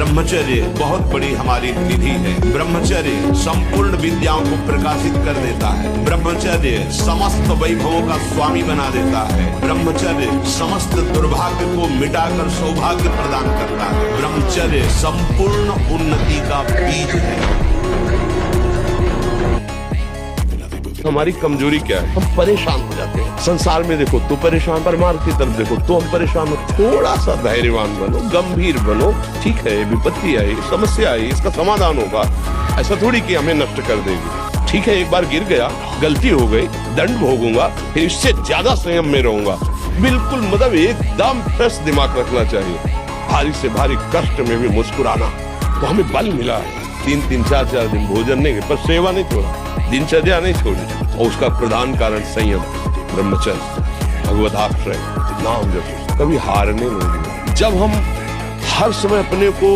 ब्रह्मचर्य बहुत बड़ी हमारी निधि है। ब्रह्मचर्य संपूर्ण विद्याओं को प्रकाशित कर देता है। ब्रह्मचर्य समस्त वैभवों का स्वामी बना देता है। ब्रह्मचर्य समस्त दुर्भाग्य को मिटाकर सौभाग्य प्रदान करता है। ब्रह्मचर्य संपूर्ण उन्नति का बीज है। हमारी कमजोरी क्या है? हम परेशान हो जाते हैं। संसार में देखो तो परेशान, परमार्थ की तरफ देखो तो हम परेशान हो। थोड़ा सा धैर्यवान बनो, गंभीर बनो। ठीक है, विपत्ति आई, समस्या आई, इसका समाधान होगा। ऐसा थोड़ी कि हमें नष्ट कर देगी। ठीक है, एक बार गिर गया, गलती हो गई, दंड भोगूंगा, फिर इससे ज्यादा संयम में रहूंगा। बिल्कुल मतलब एकदम फ्रेश दिमाग रखना चाहिए। भारी से भारी कष्ट में भी मुस्कुराना। तो हमें बल मिला है। 3-3, 4-4 दिन भोजन नहीं, पर सेवा नहीं छोड़ा, दिनचर्या नहीं छोड़ी। और उसका प्रधान कारण संयम, ब्रह्मचर्य, भगवदाश्रय, नाम जप, कभी हारने नहीं दिया। जब हम हर समय अपने को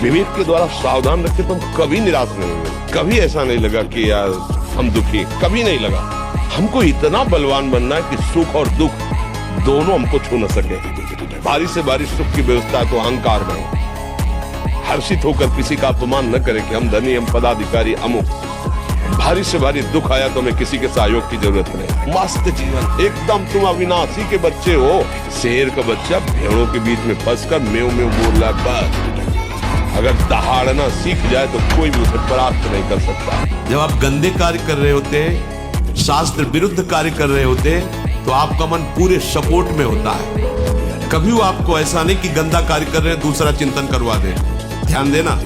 विवेक के द्वारा सावधान रखे तो हम कभी निराश नहीं हुए। कभी ऐसा नहीं लगा कि यार हम दुखी, कभी नहीं लगा। हमको इतना बलवान बनना है कि सुख और दुख दोनों हमको छू न सके। भारी से भारी सुख की व्यवस्था तो अहंकार नहीं। हर्षित होकर किसी का अपमान न करे कि हम धनी, हम पदाधिकारी, अमुक। भारी से भारी दुख आया तो हमें किसी के सहयोग की जरूरत नहीं। मस्त जीवन, एकदम तुम अविनाशी के बच्चे हो। शेर का बच्चा भेड़ों के बीच में फंसकर मेव मेव बोल रहा है। अगर दहाड़ना सीख जाए तो कोई भी उसे परास्त नहीं कर सकता। जब आप गंदे कार्य कर रहे होते, शास्त्र विरुद्ध कार्य कर रहे होते, तो आपका मन पूरे सपोर्ट में होता है। कभी वो आपको ऐसा नहीं कि गंदा कार्य कर रहे हैं दूसरा चिंतन करवा दे। ध्यान देना,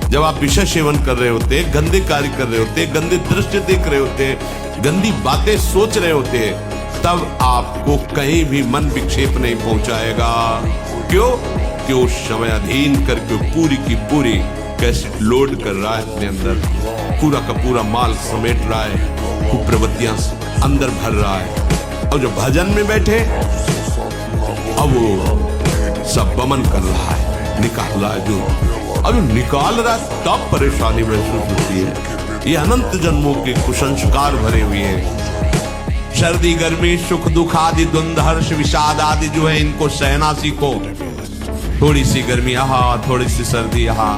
जब आप विषय सेवन कर रहे होते, गंदे कार्य कर रहे होते, गंदे दृश्य देख रहे होते, गंदी बातें सोच रहे होते, तब आपको कहीं भी मन विक्षेप नहीं पहुंचाएगा। क्यों? कि उस समय अधीन करके पूरी की पूरी कैसे लोड कर रहा है अपने अंदर, पूरा का पूरा माल समेट रहा है, खूब प्रवृत्तियां अंदर भर रहा है। और जो भजन में बैठे, अब वो सब वमन कर रहा है, निकाल रहा है। जो अब निकाल रहा है तब परेशानी महसूस होती है। ये अनंत जन्मों के कुसंस्कार भरे हुए हैं। सर्दी, गर्मी, सुख, दुख आदि, द्वंद्व, हर्ष, विषाद आदि जो है, इनको सहना सीखो। थोड़ी सी गर्मी यहाँ, थोड़ी सी सर्दी यहाँ,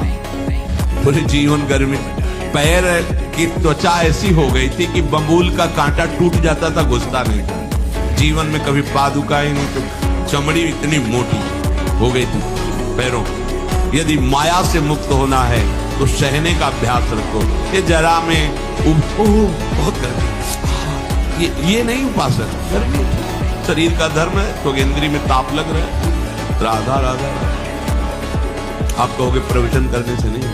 पूरे जीवन गर्मी। पैर की त्वचा ऐसी हो गई थी कि बबूल का कांटा टूट जाता था, घुसता नहीं था। जीवन में कभी पादुका ही नहीं, तो चमड़ी इतनी मोटी हो गई थी पैरों। यदि माया से मुक्त होना है तो सहने का अभ्यास रखो। ये जरा में बहुत गर्मी, ये नहीं उपासना। गर्मी शरीर का धर्म है, तो इंद्री में ताप लग रहा है। राधा राधा आप कहोगे प्रवचन करने से नहीं।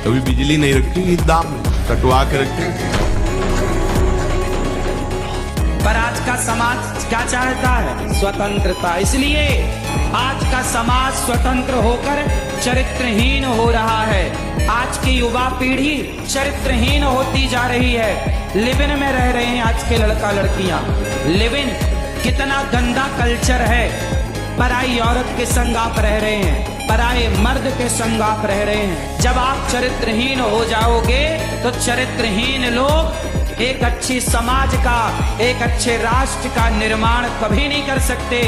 कभी बिजली नहीं रखी, दाम कटवा के रखी। पर आज का समाज क्या चाहता है? स्वतंत्रता। इसलिए आज का समाज स्वतंत्र होकर चरित्रहीन हो रहा है। आज की युवा पीढ़ी चरित्रहीन होती जा रही है। लिव इन में रह रहे हैं आज के लड़का लड़कियां। लिव इन कितना गंदा कल्चर है। पराई औरत के संग आप रह रहे हैं, पराए मर्द के संग आप रह रहे हैं। जब आप चरित्रहीन हो जाओगे तो चरित्रहीन लोग एक अच्छी समाज का, एक अच्छे राष्ट्र का निर्माण कभी नहीं कर सकते।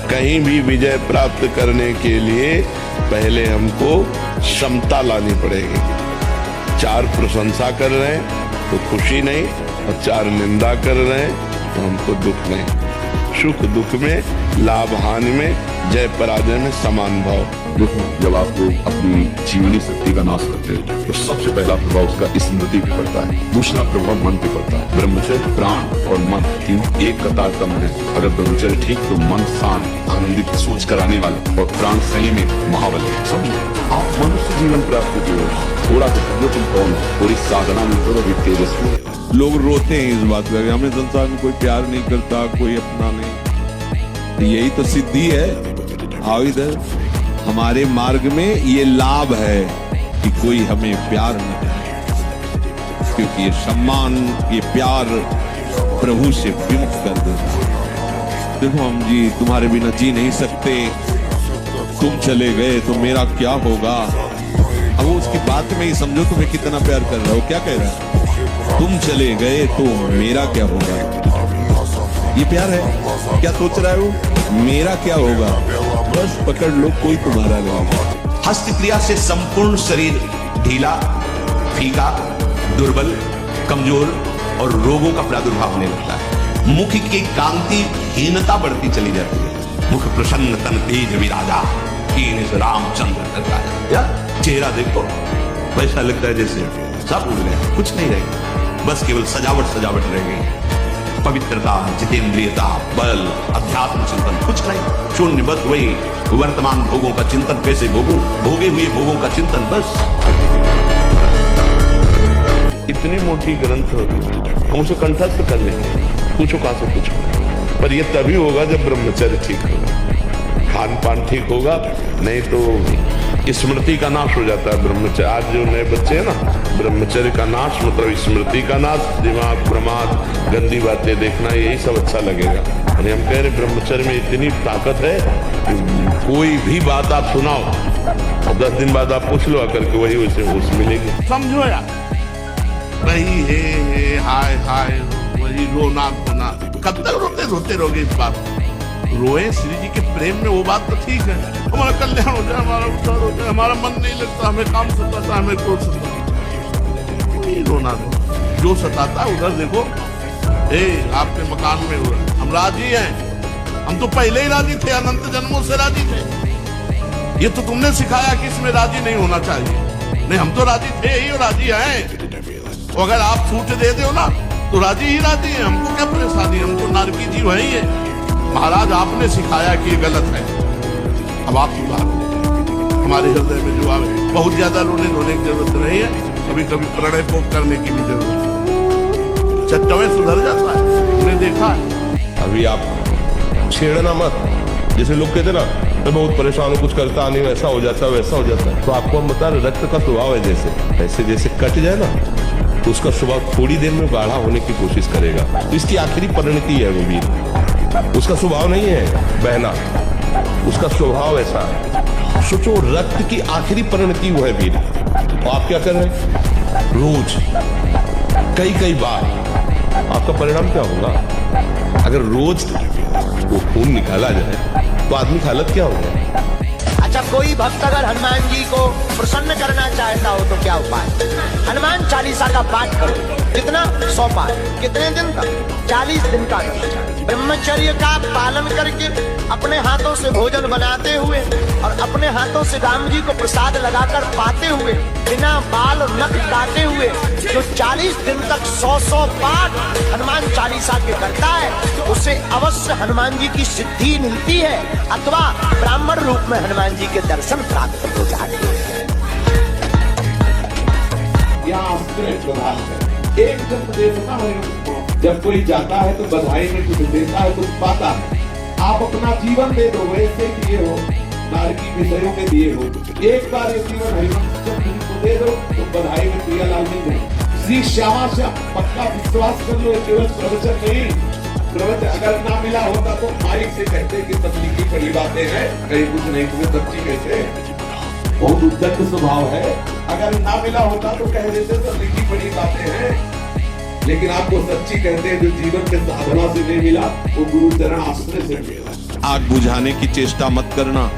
कहीं भी विजय प्राप्त करने के लिए पहले हमको क्षमता लानी पड़ेगी। 4 प्रशंसा कर रहे हैं तो खुशी नहीं, और 4 निंदा कर रहे हैं तो हमको दुख नहीं। सुख दुख में, लाभ हानि में, जय पराजय में समान भाव। देखो, जब आप लोग अपनी जीवनी शक्ति का नाश करते हैं तो सबसे पहला प्रभाव उसका स्मृति पे पड़ता है, दूसरा प्रभाव मन पे पड़ता है। ब्रह्मचर्य, प्राण और मन तीनों एक कतार का मन है। अगर ब्रह्मचर्य ठीक तो मन शांत, आनंदित, सोच कराने वाला, और प्राण सही में महाबल है। समझो, आप मनुष्य जीवन प्राप्त किए हो, थोड़ा समझो तुम कौन हो, थोड़ी साधना में करो, भी तेजस्वी। लोग रोते हैं इस बात पर, हमें संसार में कोई प्यार नहीं करता, कोई अपना नहीं। यही तो सिद्धि है। आओ इधर, हमारे मार्ग में ये लाभ है कि कोई हमें प्यार न करे, क्योंकि ये सम्मान, ये प्यार प्रभु से विमुख कर देता है। देखो हम जी तुम्हारे बिना जी नहीं सकते, तुम चले गए तो मेरा क्या होगा। अब वो उसकी बात में ही समझो तुम्हें कितना प्यार कर रहा हो। क्या कह रहा है? तुम चले गए तो मेरा क्या होगा। ये प्यार है? क्या सोच रहा है वो? मेरा क्या होगा? बस पकड़ लो, कोई तुम्हारा नहीं। हस्त क्रिया से संपूर्ण शरीर ढीला, फीका, दुर्बल, कमजोर और रोगों का प्रादुर्भाव होने लगता है। मुख की कांति हीनता बढ़ती चली जाती है। मुख प्रसन्न तन तेज विराजा, कीन से रामचंद्र करता है। या चेहरा देखो, वैसा लगता है जैसे सब उड़ गया, कुछ नहीं रह गया, बस केवल सजावट सजावट रह गई। पवित्रता, जितेंद्रियता, बल, अध्यात्म चिंतन कुछ नहीं, शून्य, बस वही वर्तमान भोगों का चिंतन। कैसे भोगों? भोगे हुए भोगों का चिंतन बस। इतनी मोटी ग्रंथ हम उसे कंठस्थ कर लेंगे, पूछो कहां से पूछो, पर यह तभी होगा जब ब्रह्मचर्य ठीक होगा, खान पान ठीक होगा, नहीं तो स्मृति का नाश हो जाता है। ब्रह्मचर्य, आज जो नए बच्चे हैं ना, ब्रह्मचर्य का नाश मतलब स्मृति का नाश, दिमाग, प्रमाद, गंदी बातें देखना, यही सब अच्छा लगेगा। यानी हम कह रहे ब्रह्मचर्य में इतनी ताकत है कि कोई भी बात आप सुनाओ और 10 दिन बाद आप पूछ लो आकर के, वही उसे मिलेगी। समझो यार, वही है हाय हाय, वही रोना धोना, कब तक रोते रोते रहोगे इस बात? रोए श्री जी के प्रेम में, वो बात तो ठीक है, हमारा कल्याण हो जाए, हमारा उद्धार हो जाए, हमारा मन नहीं लगता, हमें काम सताता, हमें क्रोध सताता, वही रोना धोना। जो सताता उधर देखो, आपके मकान में हो रहा, हम राजी हैं, हम तो पहले ही राजी थे, अनंत जन्मों से राजी थे। ये तो तुमने सिखाया कि इसमें राजी नहीं होना चाहिए। नहीं, हम तो राजी थे ही और राजी हैं। अगर आप छूट दे दो ना तो राजी ही राजी है, हमको क्या परेशानी, हम तो नारकी जीव है ही है। महाराज आपने सिखाया कि ये गलत है, अब आप सुधार हमारे हृदय में जो आवे। बहुत ज्यादा रोने धोने की जरूरत नहीं है, कभी कभी प्रणय पोप करने की भी जरूरत है, चट्टवे सुधर जाता है, हमने देखा है। अभी आप छेड़ना मत, जैसे लोग कहते ना मैं बहुत परेशान हूँ, कुछ करता नहीं, वैसा हो जाता है वैसा हो जाता है। तो आपको हम बता रहे, रक्त का स्वभाव है जैसे, ऐसे जैसे कट जाए ना तो उसका स्वभाव थोड़ी देर में गाढ़ा होने की कोशिश करेगा। तो इसकी आखिरी परिणति है वो वीर, उसका स्वभाव नहीं है बहना, उसका स्वभाव ऐसा है। सोचो, रक्त की आखिरी परिणति वो है वीर। तो आप क्या कर रहे हैं? रोज कई कई बार, आपका परिणाम क्या होगा? अगर रोज वो खून निकाला जाए तो आदमी की हालत क्या होगा? अच्छा, कोई भक्त अगर हनुमान जी को प्रसन्न करना चाहता हो तो क्या उपाय? हनुमान चालीसा का पाठ करो। कितना? 100 पाठ। कितने दिन का? 40 दिन का। ब्रह्मचर्य का पालन करके अपने हाथों से भोजन बनाते हुए और अपने हाथों से राम जी को प्रसाद लगाकर पाते हुए, बिना बाल और नख काटे हुए जो 40 दिन तक 100 पाठ हनुमान चालीसा के करता है, उसे अवश्य हनुमान जी की सिद्धि मिलती है अथवा ब्राह्मण रूप में हनुमान जी के दर्शन प्राप्त हो जाते हैं। एक जब देता है, जब कोई जाता है तो बधाई में कुछ देता है, कुछ पाता है। आप अपना जीवन दे दो, वैसे दिए हो, नारकी विषयों में दिए हो, एक बार ये जीवन हरिवंश चंद्र जी को दे दो तो बधाई में प्रियालाल मिल जाए। श्री श्यामा से पक्का विश्वास कर लो, केवल प्रवचन नहीं, प्रवचन अगर ना मिला होता तो माइक से कहते कि तकलीफी बड़ी बातें हैं, कहीं कुछ नहीं, तुम्हें सच्ची कहते, बहुत उद्दंड स्वभाव है। अगर ना मिला होता तो कह देते तकलीफी बड़ी बातें हैं, लेकिन आपको सच्ची कहते हैं, जो जीवन के साधना से नहीं मिला वो गुरु चरण आश्रय से मिला। आग बुझाने की चेष्टा मत करना।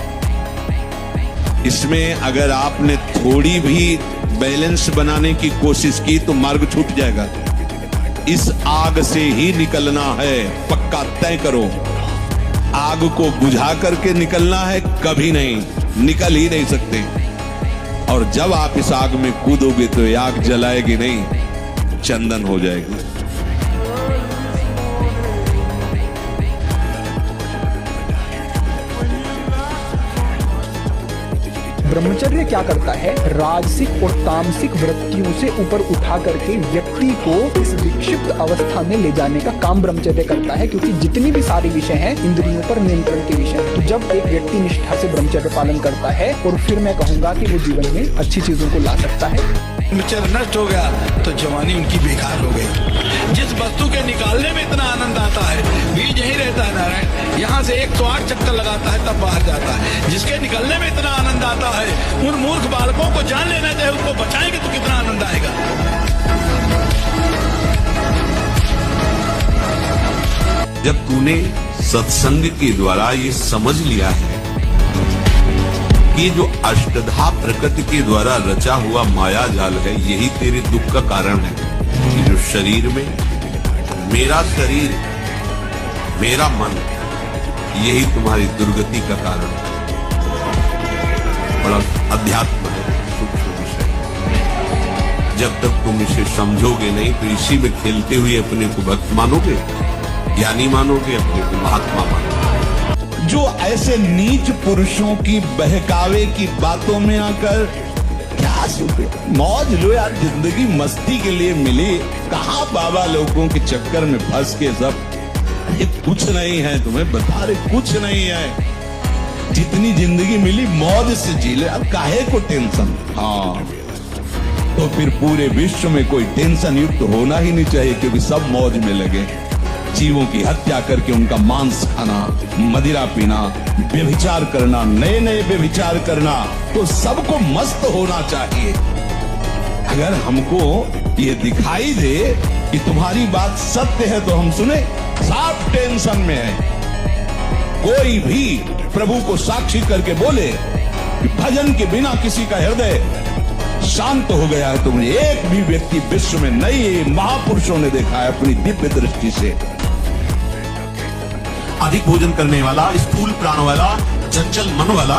इसमें अगर आपने थोड़ी भी बैलेंस बनाने की कोशिश की तो मार्ग छूट जाएगा। इस आग से ही निकलना है, पक्का तय करो। आग को बुझा करके निकलना है, कभी नहीं, निकल ही नहीं सकते। और जब आप इस आग में कूदोगे तो ये आग जलाएगी नहीं, चंदन हो जाएगी। ब्रह्मचर्य क्या करता है? राजसिक और तामसिक वृत्तियों से ऊपर उठा करके व्यक्ति को इस विक्षिप्त अवस्था में ले जाने का काम ब्रह्मचर्य करता है, क्योंकि जितनी भी सारे विषय हैं इंद्रियों पर नियंत्रण के विषय। तो जब एक व्यक्ति निष्ठा से ब्रह्मचर्य पालन करता है, और फिर मैं कहूंगा कि वो जीवन में अच्छी चीजों को ला सकता है। ब्रह्मचर्य नष्ट हो गया तो जवानी उनकी बेकार हो गई। जिस वस्तु के निकालने में इतना आनंद आता है, बीज यही रहता है नारायण, यहाँ से 108 चक्कर लगाता है तब बाहर जाता है। जिसके निकलने में इतना आनंद आता है, उन मूर्ख बालकों को जान लेना चाहिए, उनको बचाएंगे तो कितना आनंद आएगा। जब तूने सत्संग के द्वारा ये समझ लिया है कि जो अष्टधा प्रकृति के द्वारा रचा हुआ माया जाल है, यही तेरे दुख का कारण है कि जो शरीर में मेरा शरीर, मेरा मन, यही तुम्हारी दुर्गति का कारण है। बड़ा अध्यात्म है, सूक्ष्म विषय। जब तक तुम इसे समझोगे नहीं तो इसी में खेलते हुए अपने को भक्त मानोगे, ज्ञानी मानोगे, अपने को महात्मा मानोगे। जो ऐसे नीच पुरुषों की बहकावे की बातों में आकर क्या सुनते, मौज लो यार, जिंदगी मस्ती के लिए मिली। कहाँ बाबा लोगों के चक्कर में फंस के सब ये कुछ नहीं है, तुम्हें बता रहे कुछ नहीं है। जितनी जिंदगी मिली मौज से जी ले, अब काहे को टेंशन। हाँ, तो फिर पूरे विश्व में कोई टेंशन युक्त होना ही नहीं चाहिए, क्योंकि सब मौज में लगे। जीवों की हत्या करके उनका मांस खाना, मदिरा पीना, व्यभिचार करना, नए नए व्यभिचार करना, तो सबको मस्त होना चाहिए। अगर हमको ये दिखाई दे कि तुम्हारी बात सत्य है तो हम सुने, सब टेंशन में है। कोई भी प्रभु को साक्षी करके बोले कि भजन के बिना किसी का हृदय शांत हो गया है, तुमने एक भी व्यक्ति विश्व में नहीं, महापुरुषों ने देखा है अपनी दिव्य दृष्टि से। अधिक भोजन करने वाला, स्थूल प्राण वाला, चंचल मन वाला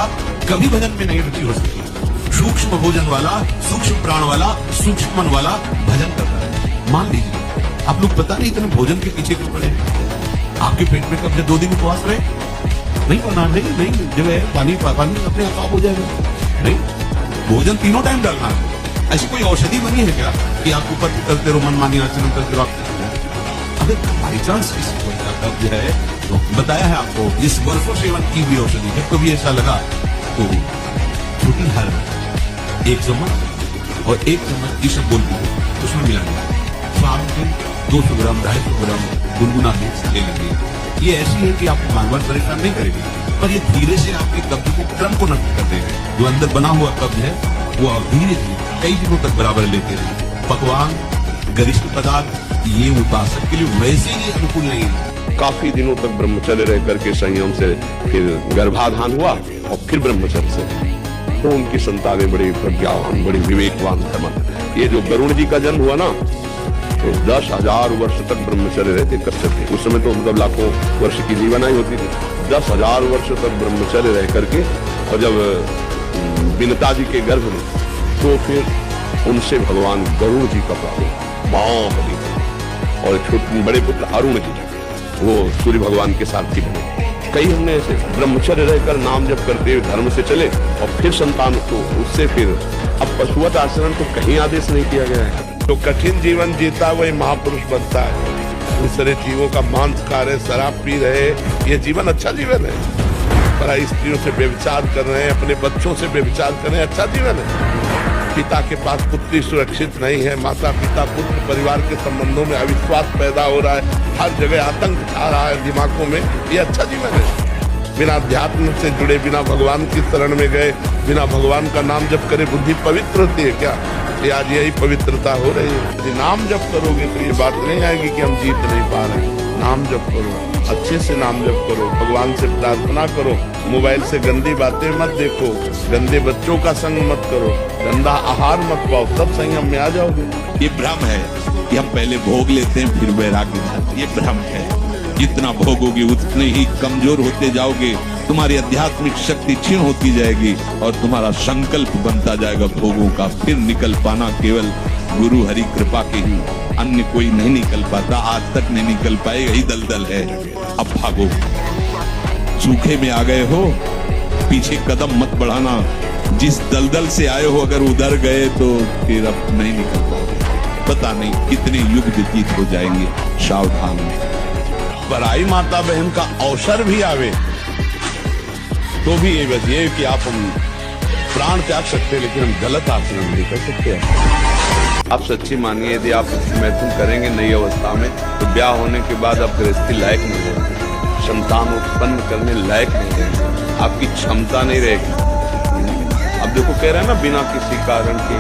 कभी भजन में नहीं रुचि हो सकती। सूक्ष्म भोजन वाला, सूक्ष्म प्राण वाला, सूक्ष्म मन वाला भजन करता है। मान लीजिए आप लोग पता नहीं इतने भोजन के पीछे क्यों पड़े। आपके पेट में कब 2 दिन उपवास रहे, नहीं पढ़ना, नहीं जब है पानी अपने आप हो जाएगा। नहीं, भोजन तीनों टाइम डालना है। ऐसी कोई औषधि बनी है क्या कि आप ऊपर करते रहो, मनमानी आचरण करते रहो? अगर बाई चांस किसी को कब्ज है तो बताया है आपको, इस वर्षों सेवन की हुई औषधि जब कभी ऐसा लगा तो छोटी हर 1 चम्मच और 1 चम्मच ईसब बोल दीजिए, उसमें मिला दिया। शाम के 200 ग्राम 250 ग्राम गुनगुना ले लीजिए। ये ऐसी है कि आपको बार बार परेशान नहीं करेगी, पर ये धीरे से आपके कब्ज को क्रम को नष्ट कर देगा। जो अंदर बना हुआ कब्ज है वो आप धीरे धीरे कई दिनों तक बराबर लेते रहिए। पकवान, गरिष्ठ पदार्थ ये उपासक के लिए वैसे ही अनुकूल नहीं है। काफी दिनों तक ब्रह्मचर्य रह करके संयम से फिर गर्भाधान हुआ और फिर ब्रह्मचर्य से, तो उनकी संतानें बड़ी प्रज्ञावान, बड़ी विवेकवान थी। ये जो गरुड़ जी का जन्म हुआ ना, तो 10,000 वर्ष तक ब्रह्मचर्य रहते कश्यप थे। उस समय तो मतलब लाखों वर्ष की जीवनाई होती थी। 10,000 वर्ष तक ब्रह्मचर्य रह करके, और जब विनता जी के गर्भ में, तो फिर उनसे भगवान गरुड़ जी का प्राप्त महाबली, और छोटे बड़े पुत्र अरुण जी वो सूर्य भगवान के सारथी बने। कई हमने ऐसे ब्रह्मचर्य रहकर नाम जप करते हुए धर्म से चले और फिर संतान को उससे फिर, अब पशुवत आचरण तो कहीं आदेश नहीं किया गया है। तो कठिन जीवन जीता वही महापुरुष बनता है। दूसरे जीवों का मांस खा रहे, शराब पी रहे, ये जीवन अच्छा जीवन है। पर स्त्रियों से व्यभिचार कर रहे हैं, अपने बच्चों से व्यभिचार कर रहे हैं, अच्छा जीवन है। पिता के पास पुत्री सुरक्षित नहीं है, माता पिता पुत्र परिवार के संबंधों में अविश्वास पैदा हो रहा है, हर जगह आतंक छा रहा है दिमागों में, ये अच्छा जीवन है। बिना अध्यात्म से जुड़े, बिना भगवान की शरण में गए, बिना भगवान का नाम जप करे बुद्धि पवित्र होती है क्या? ये आज यही पवित्रता हो रही है। यदि नाम जप करोगे तो ये बात नहीं आएगी कि हम जीत नहीं पा रहे हैं। नाम जप करो, अच्छे से नाम जप करो, भगवान से प्रार्थना करो, मोबाइल से गंदी बातें मत देखो, गंदे बच्चों का संग मत करो, गंदा आहार मत पाओ, सब संयम में आ जाओगे। ये भ्रम है कि हम पहले भोग लेते हैं फिर वैराग्य जाते, ये भ्रम है। जितना भोगोगे उतने ही कमजोर होते जाओगे, तुम्हारी आध्यात्मिक शक्ति क्षीण होती जाएगी और तुम्हारा संकल्प बनता जाएगा भोगों का। फिर निकल पाना केवल गुरु हरि कृपा के ही, अन्य कोई नहीं निकल पाता, आज तक नहीं निकल पाए, यही दलदल है। अब भागो, सूखे में आ गए हो, पीछे कदम मत बढ़ाना। जिस दलदल से आए हो अगर उधर गए तो फिर अब नहीं निकल पाओगे। पता नहीं कितने युग व्यतीत हो जाएंगे, सावधान। पराई माता बहन का अवसर भी आवे तो भी ये बस ये कि आप हम प्राण त्याग सकते हैं, लेकिन हम गलत आचरण नहीं कर सकते हैं। आप सच्ची मानिए, यदि आप मैथुन करेंगे नई अवस्था में तो ब्याह होने के बाद आप गृहस्थी लायक नहीं होंगे, संतान उत्पन्न करने लायक नहीं रहेंगे, आपकी क्षमता नहीं रहेगी। अब देखो कह रहे हैं ना, बिना किसी कारण के